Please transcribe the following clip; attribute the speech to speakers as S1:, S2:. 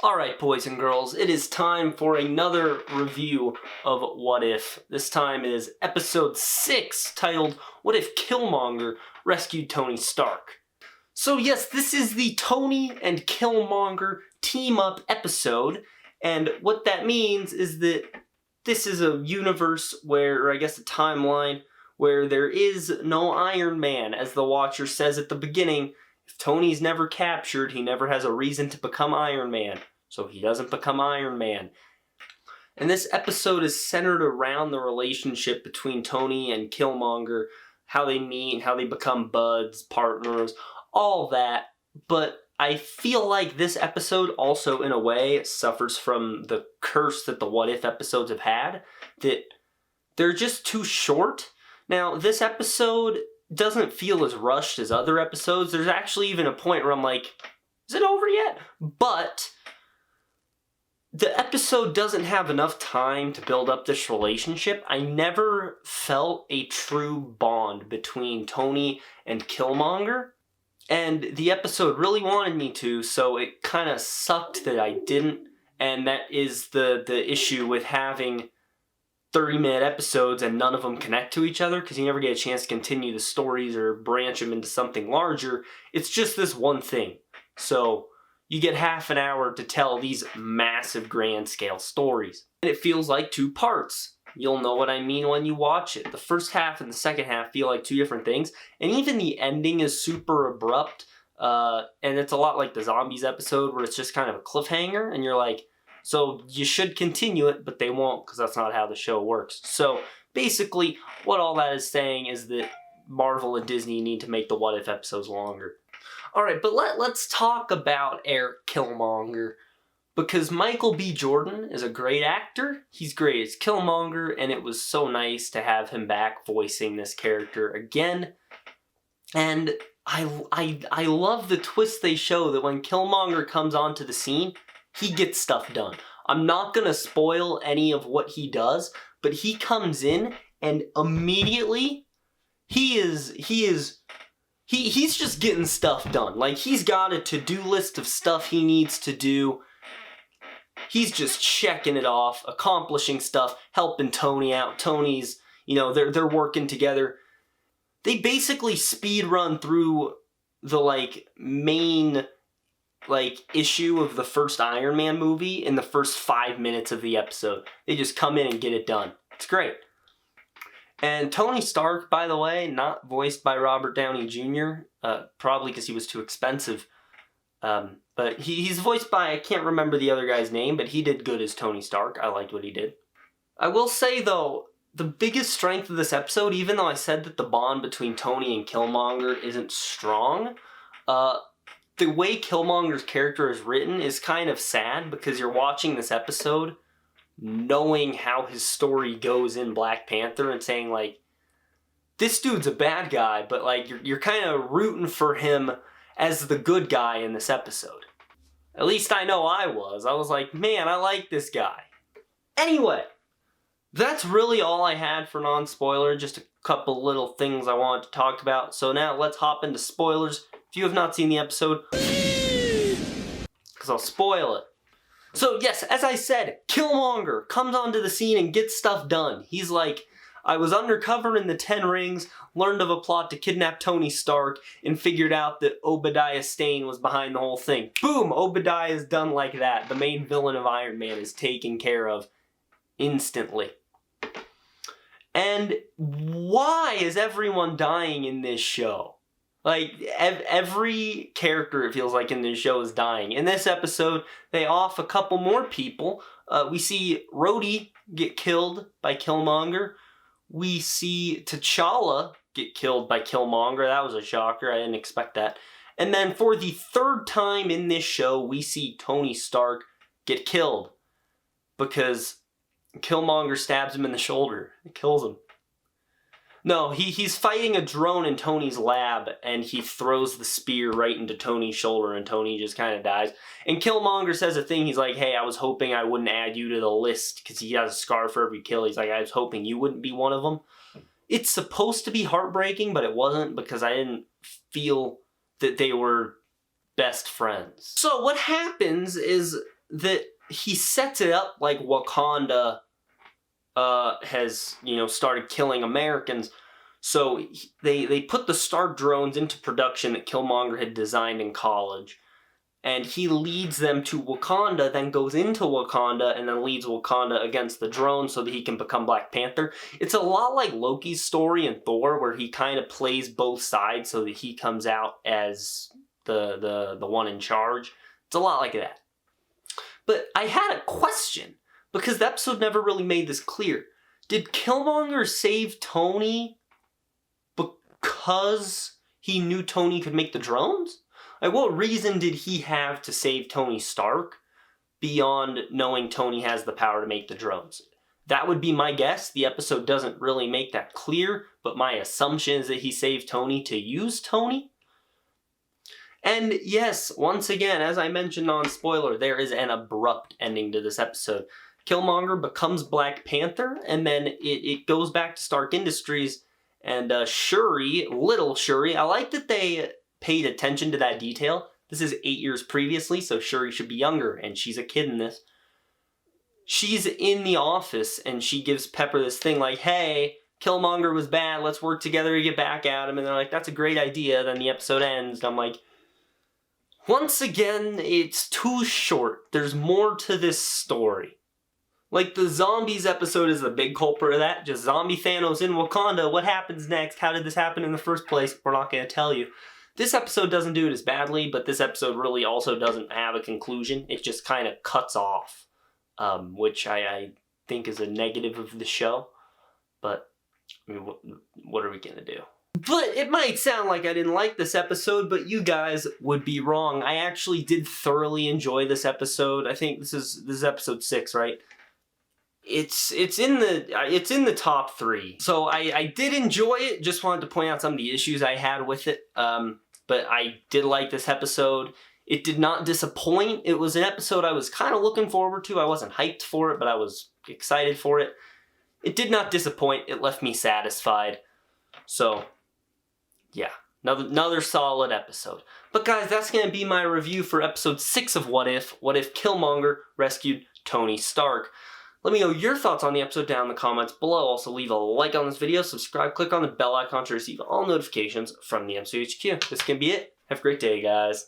S1: Alright, boys and girls, it is time for another review of What If. This time it is episode 6, titled, What If Killmonger Rescued Tony Stark? So yes, this is the Tony and Killmonger team-up episode, and what that means is that this is a universe where, or I guess a timeline, where there is no Iron Man. As the Watcher says at the beginning, if Tony's never captured, he never has a reason to become Iron Man. So he doesn't become Iron Man. And this episode is centered around the relationship between Tony and Killmonger, how they meet, how they become buds, partners, all that. But I feel like this episode also, in a way, suffers from the curse that the What If episodes have had, that they're just too short. Now, this episode doesn't feel as rushed as other episodes. There's actually even a point where I'm like, is it over yet? But the episode doesn't have enough time to build up this relationship. I never felt a true bond between Tony and Killmonger, and the episode really wanted me to, so it kind of sucked that I didn't, and that is the issue with having 30-minute episodes and none of them connect to each other, because you never get a chance to continue the stories or branch them into something larger. It's just this one thing. So you get half an hour to tell these massive grand scale stories. And it feels like two parts. You'll know what I mean when you watch it. The first half and the second half feel like two different things. And even the ending is super abrupt. And it's a lot like the Zombies episode where it's just kind of a cliffhanger. And you're like, so you should continue it, but they won't, because that's not how the show works. So basically, what all that is saying is that Marvel and Disney need to make the What If episodes longer. Alright, but let's talk about Eric Killmonger, because Michael B. Jordan is a great actor. He's great as Killmonger, and it was so nice to have him back voicing this character again. And I love the twist they show that when Killmonger comes onto the scene, he gets stuff done. I'm not gonna spoil any of what he does, but he comes in and immediately he's just getting stuff done. Like, he's got a to-do list of stuff he needs to do. He's just checking it off, accomplishing stuff, helping Tony out. Tony's, they're working together. They basically speed run through the, main issue of the first Iron Man movie in the first 5 minutes of the episode. They just come in and get it done. It's great. And Tony Stark, by the way, not voiced by Robert Downey Jr., probably because he was too expensive. But he's voiced by, I can't remember the other guy's name, but he did good as Tony Stark. I liked what he did. I will say, though, the biggest strength of this episode, even though I said that the bond between Tony and Killmonger isn't strong, the way Killmonger's character is written is kind of sad, because you're watching this episode knowing how his story goes in Black Panther and saying, this dude's a bad guy, but, you're kind of rooting for him as the good guy in this episode. At least I know I was. I was like, man, I like this guy. Anyway, that's really all I had for non-spoiler, just a couple little things I wanted to talk about. So now let's hop into spoilers. If you have not seen the episode, because I'll spoil it. So yes, as I said, Killmonger comes onto the scene and gets stuff done. He's like, I was undercover in the Ten Rings, learned of a plot to kidnap Tony Stark, and figured out that Obadiah Stane was behind the whole thing. Boom! Obadiah is done like that. The main villain of Iron Man is taken care of instantly. And why is everyone dying in this show? Every character, it feels like, in this show is dying. In this episode, they off a couple more people. We see Rhodey get killed by Killmonger. We see T'Challa get killed by Killmonger. That was a shocker. I didn't expect that. And then for the third time in this show, we see Tony Stark get killed, because Killmonger stabs him in the shoulder. It kills him. No, he's fighting a drone in Tony's lab, and he throws the spear right into Tony's shoulder, and Tony just kind of dies. And Killmonger says a thing, he's like, hey, I was hoping I wouldn't add you to the list, because he has a scar for every kill. He's like, I was hoping you wouldn't be one of them. It's supposed to be heartbreaking, but it wasn't, because I didn't feel that they were best friends. So what happens is that he sets it up like Wakanda has, started killing Americans. So they put the Stark drones into production that Killmonger had designed in college. And he leads them to Wakanda, then goes into Wakanda, and then leads Wakanda against the drones so that he can become Black Panther. It's a lot like Loki's story in Thor, where he kind of plays both sides so that he comes out as the one in charge. It's a lot like that. But I had a question, because the episode never really made this clear. Did Killmonger save Tony because he knew Tony could make the drones? Like, what reason did he have to save Tony Stark beyond knowing Tony has the power to make the drones? That would be my guess. The episode doesn't really make that clear, but my assumption is that he saved Tony to use Tony. And yes, once again, as I mentioned on spoiler, there is an abrupt ending to this episode. Killmonger becomes Black Panther, and then it goes back to Stark Industries, and Shuri, little Shuri, I like that they paid attention to that detail. This is 8 years previously, so Shuri should be younger, and she's a kid in this. She's in the office, and she gives Pepper this thing like, hey, Killmonger was bad, let's work together to get back at him. And they're like, that's a great idea. Then the episode ends, and I'm like, once again, it's too short. There's more to this story. Like, the zombies episode is the big culprit of that. Just zombie Thanos in Wakanda. What happens next? How did this happen in the first place? We're not going to tell you. This episode doesn't do it as badly, but this episode really also doesn't have a conclusion. It just kind of cuts off, which I think is a negative of the show. But, I mean, what are we going to do? But it might sound like I didn't like this episode, but you guys would be wrong. I actually did thoroughly enjoy this episode. I think this is episode 6, right? It's in the top 3. So I did enjoy it. Just wanted to point out some of the issues I had with it. But I did like this episode. It did not disappoint. It was an episode I was kind of looking forward to. I wasn't hyped for it, but I was excited for it. It did not disappoint. It left me satisfied. So, yeah, another solid episode. But guys, that's going to be my review for episode 6 of What If Killmonger rescued Tony Stark. Let me know your thoughts on the episode down in the comments below. Also, leave a like on this video, subscribe, click on the bell icon to receive all notifications from the MCHQ. This can be it. Have a great day, guys.